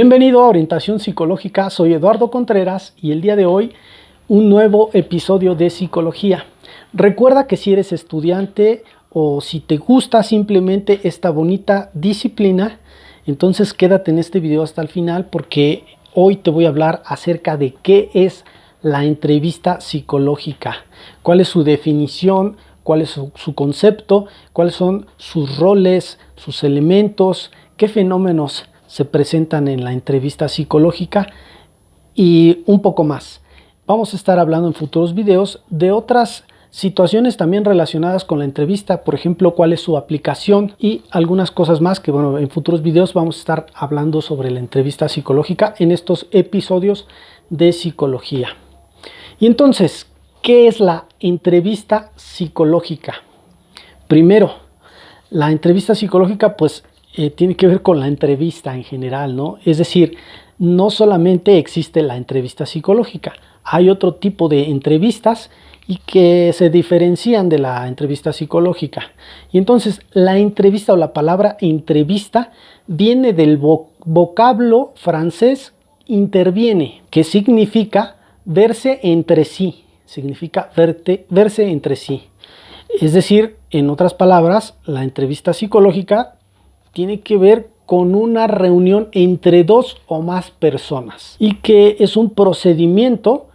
Bienvenido a Orientación Psicológica, soy Eduardo Contreras y el día de hoy un nuevo episodio de Psicología. Recuerda que si eres estudiante o si te gusta simplemente esta bonita disciplina, entonces quédate en este video hasta el final porque hoy te voy a hablar acerca de qué es la entrevista psicológica, cuál es su definición, cuál es su concepto, cuáles son sus roles, sus elementos, qué fenómenos se presentan en la entrevista psicológica y un poco más. Vamos a estar hablando en futuros videos de otras situaciones también relacionadas con la entrevista, por ejemplo, cuál es su aplicación y algunas cosas más que, bueno, en futuros videos vamos a estar hablando sobre la entrevista psicológica en estos episodios de psicología. Y entonces, ¿qué es la entrevista psicológica? Primero, la entrevista psicológica, pues, tiene que ver con la entrevista en general, ¿no? Es decir, no solamente existe la entrevista psicológica, hay otro tipo de entrevistas y que se diferencian de la entrevista psicológica. Y entonces, la entrevista o la palabra entrevista viene del vocablo francés interviene, que significa verse entre sí, significa verse entre sí. Es decir, en otras palabras, la entrevista psicológica tiene que ver con una reunión entre dos o más personas y que es un procedimiento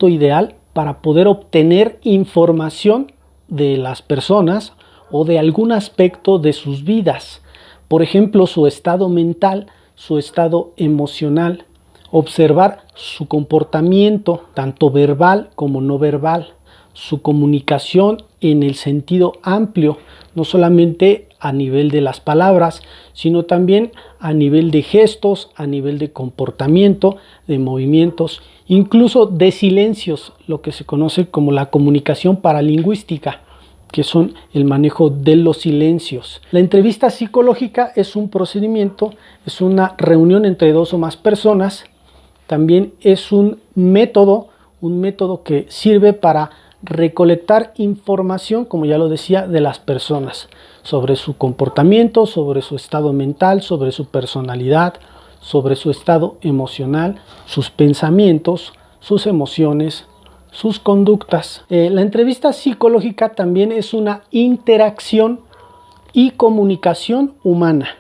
ideal para poder obtener información de las personas o de algún aspecto de sus vidas. Por ejemplo, su estado mental, su estado emocional, observar su comportamiento, tanto verbal como no verbal, su comunicación en el sentido amplio, no solamente a nivel de las palabras, sino también a nivel de gestos, a nivel de comportamiento, de movimientos, incluso de silencios, lo que se conoce como la comunicación paralingüística, que son el manejo de los silencios. La entrevista psicológica es un procedimiento, es una reunión entre dos o más personas, también es un método que sirve para recolectar información, como ya lo decía, de las personas sobre su comportamiento, sobre su estado mental, sobre su personalidad, sobre su estado emocional, sus pensamientos, sus emociones, sus conductas. La entrevista psicológica también es una interacción y comunicación humana,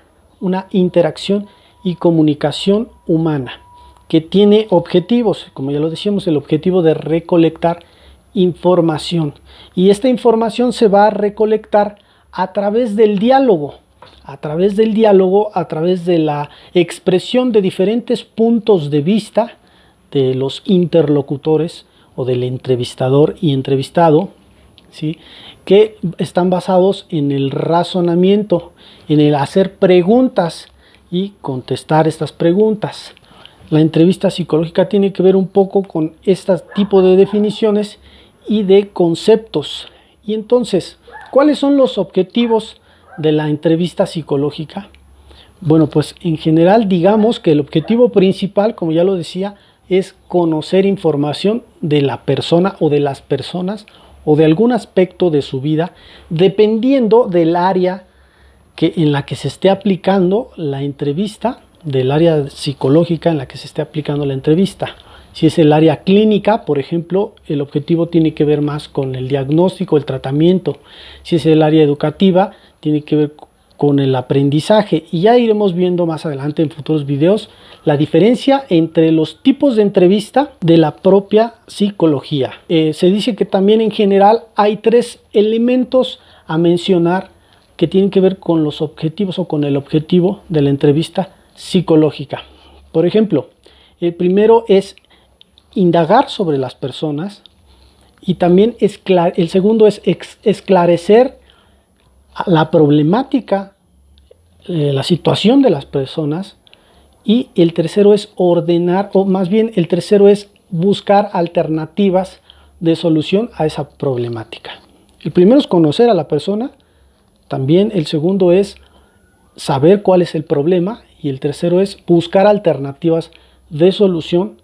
que tiene objetivos, como ya lo decíamos, el objetivo de recolectar información, y esta información se va a recolectar a través del diálogo, a través de la expresión de diferentes puntos de vista de los interlocutores o del entrevistador y entrevistado, ¿sí? Que están basados en el razonamiento, en el hacer preguntas y contestar estas preguntas. La entrevista psicológica tiene que ver un poco con este tipo de definiciones y de conceptos. Y entonces, ¿cuáles son los objetivos de la entrevista psicológica? Bueno, pues en general digamos que el objetivo principal, como ya lo decía, es conocer información de la persona o de las personas o de algún aspecto de su vida, dependiendo del área en la que se esté aplicando la entrevista, del área psicológica en la que se esté aplicando la entrevista. Si es el área clínica, por ejemplo, el objetivo tiene que ver más con el diagnóstico, el tratamiento. Si es el área educativa, tiene que ver con el aprendizaje. Y ya iremos viendo más adelante en futuros videos la diferencia entre los tipos de entrevista de la propia psicología. Se dice que también en general hay tres elementos a mencionar que tienen que ver con los objetivos o con el objetivo de la entrevista psicológica. Por ejemplo, el primero es indagar sobre las personas y también el segundo es esclarecer la problemática, la situación de las personas, y el tercero es ordenar, o más bien el tercero es buscar alternativas de solución a esa problemática. El primero es conocer a la persona, también el segundo es saber cuál es el problema y el tercero es buscar alternativas de solución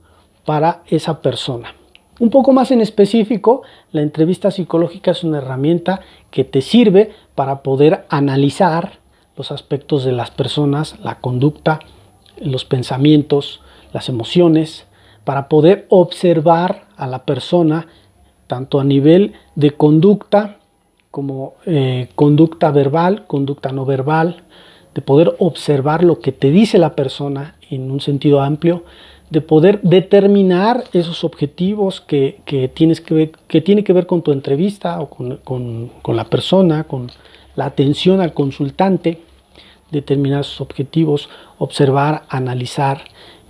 para esa persona. Un poco más en específico, la entrevista psicológica es una herramienta que te sirve para poder analizar los aspectos de las personas, la conducta, los pensamientos, las emociones, para poder observar a la persona tanto a nivel de conducta como conducta verbal, conducta no verbal, de poder observar lo que te dice la persona en un sentido amplio, de poder determinar esos objetivos que tiene que ver con tu entrevista o con la persona, con la atención al consultante, determinar sus objetivos, observar, analizar,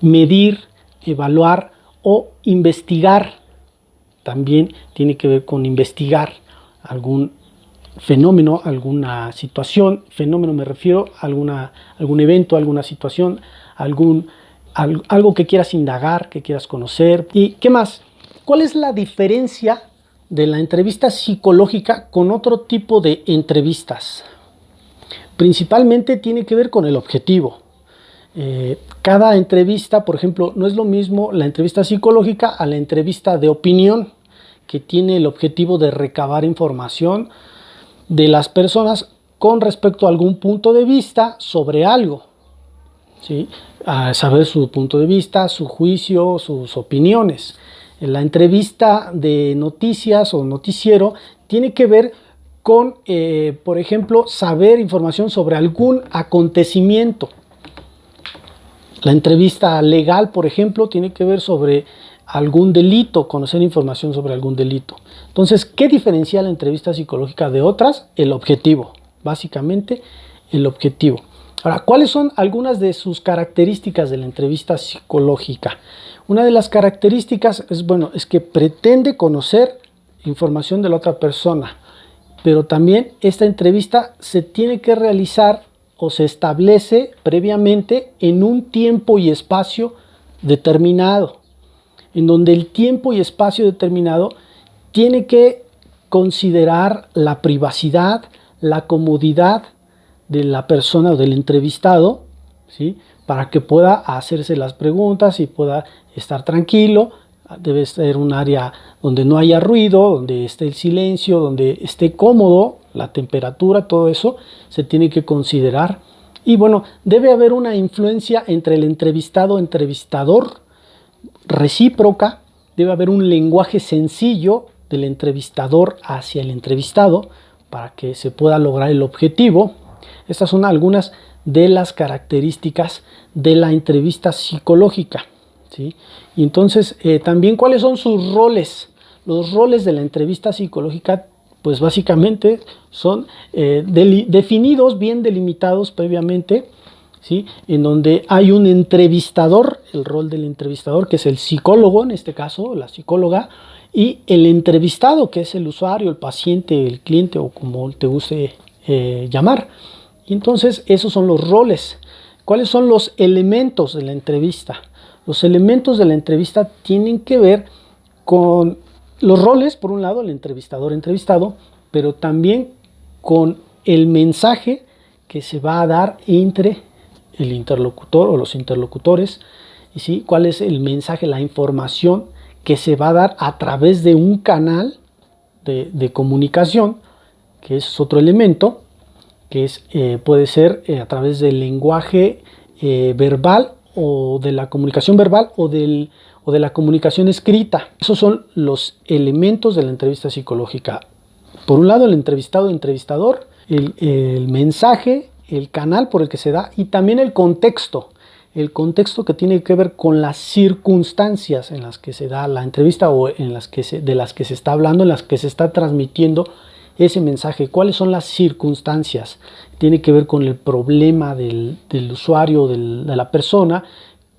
medir, evaluar o investigar. También tiene que ver con investigar algún fenómeno, alguna situación. Fenómeno me refiero a algún evento, alguna situación, algo que quieras indagar, que quieras conocer. ¿Y qué más? ¿Cuál es la diferencia de la entrevista psicológica con otro tipo de entrevistas? Principalmente tiene que ver con el objetivo. Cada entrevista, por ejemplo, no es lo mismo la entrevista psicológica a la entrevista de opinión, que tiene el objetivo de recabar información de las personas con respecto a algún punto de vista sobre algo, ¿sí? A saber su punto de vista, su juicio, sus opiniones. La entrevista de noticias o noticiero tiene que ver con, por ejemplo, saber información sobre algún acontecimiento. La entrevista legal, por ejemplo, tiene que ver sobre algún delito, conocer información sobre algún delito. Entonces, ¿qué diferencia la entrevista psicológica de otras? El objetivo, básicamente el objetivo. Ahora, ¿cuáles son algunas de sus características de la entrevista psicológica? Una de las características es que pretende conocer información de la otra persona, pero también esta entrevista se tiene que realizar o se establece previamente en un tiempo y espacio determinado, en donde el tiempo y espacio determinado tiene que considerar la privacidad, la comodidad de la persona o del entrevistado, ¿sí? Para que pueda hacerse las preguntas y pueda estar tranquilo. Debe ser un área donde no haya ruido, donde esté el silencio, donde esté cómodo, la temperatura, todo eso se tiene que considerar. Y bueno, debe haber una influencia entre el entrevistado-entrevistador recíproca, debe haber un lenguaje sencillo del entrevistador hacia el entrevistado para que se pueda lograr el objetivo. Estas son algunas de las características de la entrevista psicológica, ¿sí? Y entonces, también, ¿cuáles son sus roles? Los roles de la entrevista psicológica, pues básicamente son definidos, bien delimitados previamente, ¿sí? En donde hay un entrevistador, el rol del entrevistador, que es el psicólogo, en este caso, la psicóloga, y el entrevistado, que es el usuario, el paciente, el cliente, o como te guste llamar. Y entonces, esos son los roles. ¿Cuáles son los elementos de la entrevista? Los elementos de la entrevista tienen que ver con los roles, por un lado, el entrevistador-entrevistado, pero también con el mensaje que se va a dar entre el interlocutor o los interlocutores, y ¿sí? ¿Cuál es el mensaje, la información que se va a dar a través de un canal de comunicación, que es otro elemento, que puede ser a través del lenguaje verbal, o de la comunicación verbal, o de la comunicación escrita? Esos son los elementos de la entrevista psicológica. Por un lado, el entrevistado-entrevistador, el mensaje, el canal por el que se da, y también el contexto que tiene que ver con las circunstancias en las que se da la entrevista, o de las que se está hablando, en las que se está transmitiendo ese mensaje. ¿Cuáles son las circunstancias? Tiene que ver con el problema del usuario, de la persona,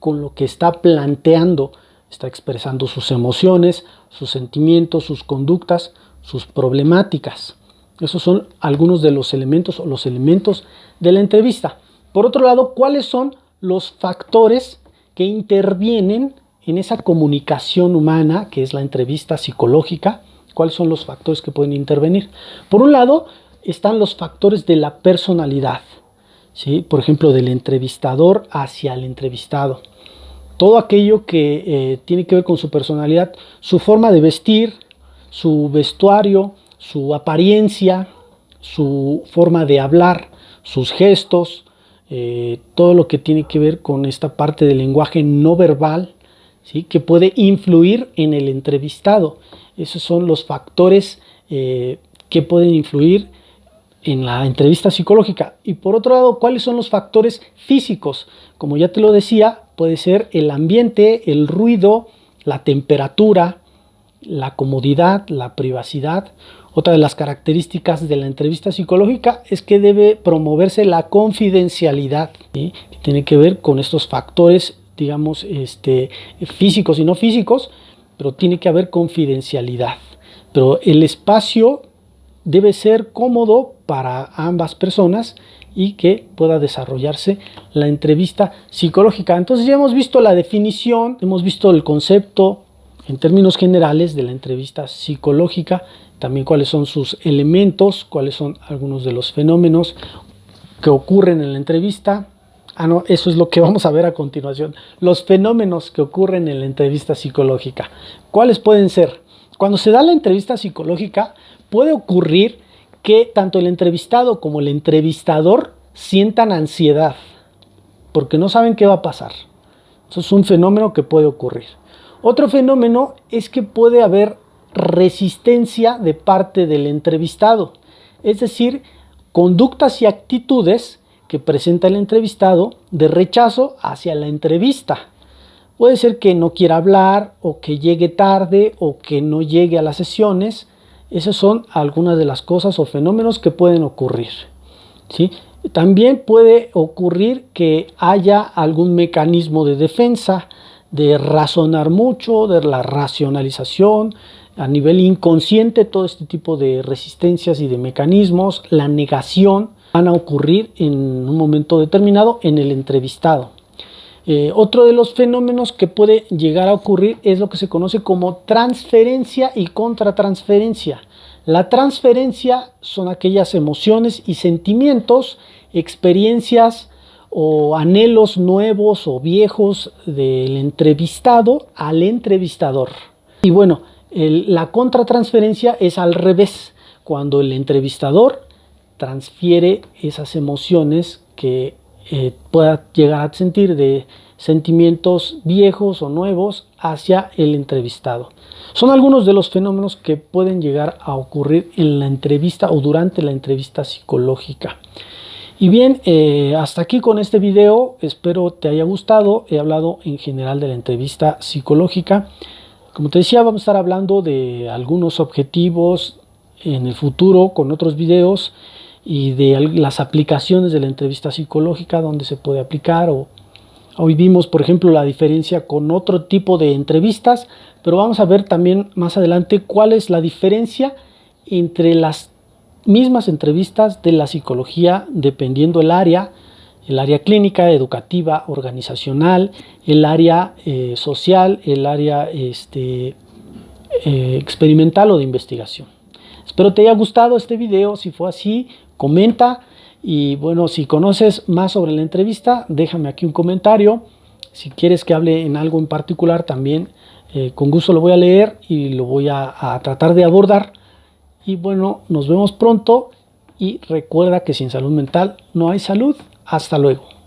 con lo que está planteando, está expresando sus emociones, sus sentimientos, sus conductas, sus problemáticas. Esos son algunos de los elementos de la entrevista. Por otro lado, ¿cuáles son los factores que intervienen en esa comunicación humana que es la entrevista psicológica? ¿Cuáles son los factores que pueden intervenir? Por un lado, están los factores de la personalidad, ¿sí? Por ejemplo, del entrevistador hacia el entrevistado. Todo aquello que tiene que ver con su personalidad, su forma de vestir, su vestuario, su apariencia, su forma de hablar, sus gestos, todo lo que tiene que ver con esta parte del lenguaje no verbal, ¿sí?, que puede influir en el entrevistado. Esos son los factores que pueden influir en la entrevista psicológica. Y por otro lado, ¿cuáles son los factores físicos? Como ya te lo decía, puede ser el ambiente, el ruido, la temperatura, la comodidad, la privacidad. Otra de las características de la entrevista psicológica es que debe promoverse la confidencialidad, ¿sí?, que tiene que ver con estos factores, digamos, físicos y no físicos, pero tiene que haber confidencialidad. Pero el espacio debe ser cómodo para ambas personas y que pueda desarrollarse la entrevista psicológica. Entonces ya hemos visto la definición, hemos visto el concepto en términos generales de la entrevista psicológica, también cuáles son sus elementos, cuáles son algunos de los fenómenos que ocurren en la entrevista. No, eso es lo que vamos a ver a continuación. Los fenómenos que ocurren en la entrevista psicológica. ¿Cuáles pueden ser? Cuando se da la entrevista psicológica, puede ocurrir que tanto el entrevistado como el entrevistador sientan ansiedad, porque no saben qué va a pasar. Eso es un fenómeno que puede ocurrir. Otro fenómeno es que puede haber resistencia de parte del entrevistado, es decir, conductas y actitudes que presenta el entrevistado de rechazo hacia la entrevista. Puede ser que no quiera hablar, o que llegue tarde, o que no llegue a las sesiones. Esas son algunas de las cosas o fenómenos que pueden ocurrir, ¿sí? También puede ocurrir que haya algún mecanismo de defensa, de razonar mucho, de la racionalización, a nivel inconsciente, todo este tipo de resistencias y de mecanismos, la negación, van a ocurrir en un momento determinado en el entrevistado. Otro de los fenómenos que puede llegar a ocurrir es lo que se conoce como transferencia y contratransferencia. La transferencia son aquellas emociones y sentimientos, experiencias o anhelos nuevos o viejos del entrevistado al entrevistador. Y bueno, la contratransferencia es al revés, cuando el entrevistador transfiere esas emociones que pueda llegar a sentir, de sentimientos viejos o nuevos, hacia el entrevistado. Son algunos de los fenómenos que pueden llegar a ocurrir en la entrevista o durante la entrevista psicológica. Y bien, hasta aquí con este video, espero te haya gustado. He hablado en general de la entrevista psicológica. Como te decía, vamos a estar hablando de algunos objetivos en el futuro con otros videos, y de las aplicaciones de la entrevista psicológica, donde se puede aplicar, o hoy vimos, por ejemplo, la diferencia con otro tipo de entrevistas, pero vamos a ver también más adelante cuál es la diferencia entre las mismas entrevistas de la psicología, dependiendo el área clínica, educativa, organizacional, el área social, el área experimental o de investigación. Espero te haya gustado este video. Si fue así, comenta, y bueno, si conoces más sobre la entrevista, déjame aquí un comentario. Si quieres que hable en algo en particular, también con gusto lo voy a leer y lo voy a tratar de abordar. Y bueno, nos vemos pronto, y recuerda que sin salud mental no hay salud. Hasta luego.